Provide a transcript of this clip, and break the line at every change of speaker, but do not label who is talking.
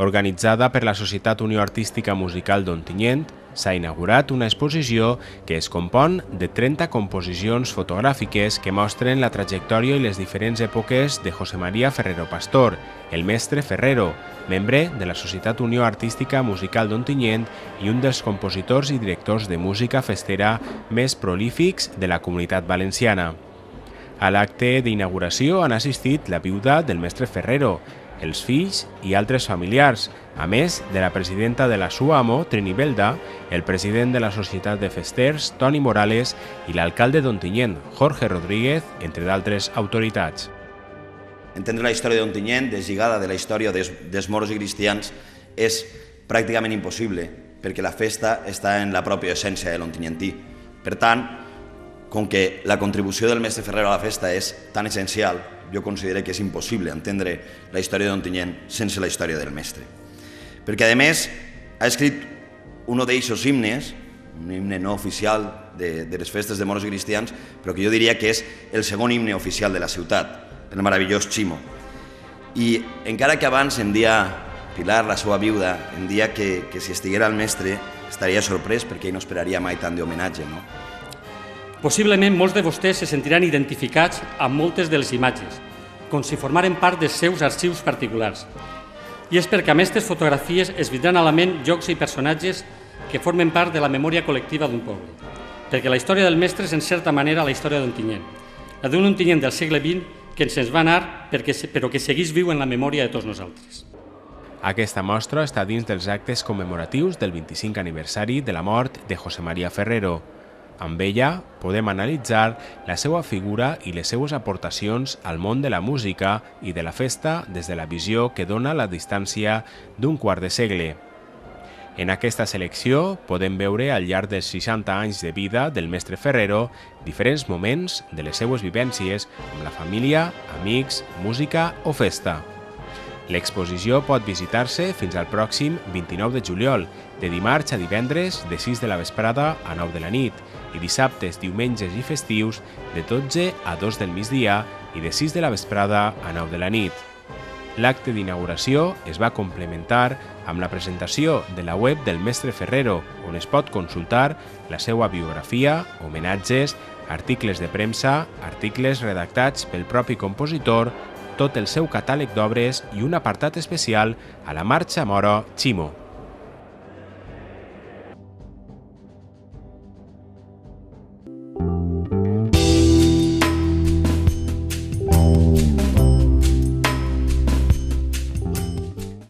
Organitzada per la Societat Unió Artística Musical d'Ontinyent, s'ha inaugurat una exposició que es compon de 30 composicions fotogràfiques que mostren la trajectòria i les diferents èpoques de José María Ferrero Pastor, el mestre Ferrero, membre de la Societat Unió Artística Musical d'Ontinyent i un dels compositors i directors de música festera més prolífics de la Comunitat Valenciana. A l'acte d'inauguració han assistit la viuda del mestre Ferrero, els fills i altres familiars, a més de la presidenta de la SUAMO, Trini Belda, el president de la Societat de Festers, Toni Morales, i l'alcalde d'Ontinyent, Jorge Rodríguez, entre d'altres autoritats.
Entendre la història d'Ontinyent deslligada de la història dels moros i cristians és pràcticament impossible, perquè la festa està en la pròpia essència de l'ontinyentí. Per tant, com que la contribució del mestre Ferrero a la festa és tan essencial, jo considero que és impossible entendre la història d'Ontinyent sense la història del mestre. Perquè, a més, ha escrit un d'eixos himnes, un himne no oficial de les festes de moros i cristians, però que jo diria que és el segon himne oficial de la ciutat, el meravellós Ximo. I encara que abans em dia Pilar, la seva viuda, em dia que si estiguera el mestre estaria sorprès perquè ell no esperaria mai tant d'homenatge, no?
Possiblement molts de vostès se sentiran identificats amb moltes de les imatges, com si formaren part dels seus arxius particulars. I és perquè amb aquestes fotografies es vindran a la ment llocs i personatges que formen part de la memòria col·lectiva d'un poble. Perquè la història del mestre és en certa manera la història d'Ontinyent, la d'un Ontinyent del segle XX que se'ns va anar però que segueix viu en la memòria de tots nosaltres.
Aquesta mostra està dins dels actes commemoratius del 25 aniversari de la mort de José María Ferrero. Amb ella podem analitzar la seva figura i les seues aportacions al món de la música i de la festa des de la visió que dona la distància d'un quart de segle. En aquesta selecció podem veure al llarg dels 60 anys de vida del mestre Ferrero diferents moments de les seues vivències amb la família, amics, música o festa. L'exposició pot visitar-se fins al pròxim 29 de juliol, de dimarts a divendres de 6 de la vesprada a 9 de la nit i dissabtes, diumenges i festius de 12 a 2 del migdia i de 6 de la vesprada a 9 de la nit. L'acte d'inauguració es va complementar amb la presentació de la web del mestre Ferrero, on es pot consultar la seva biografia, homenatges, articles de premsa, articles redactats pel propi compositor, tot el seu catàleg d'obres i un apartat especial a la marxa moro Ximo.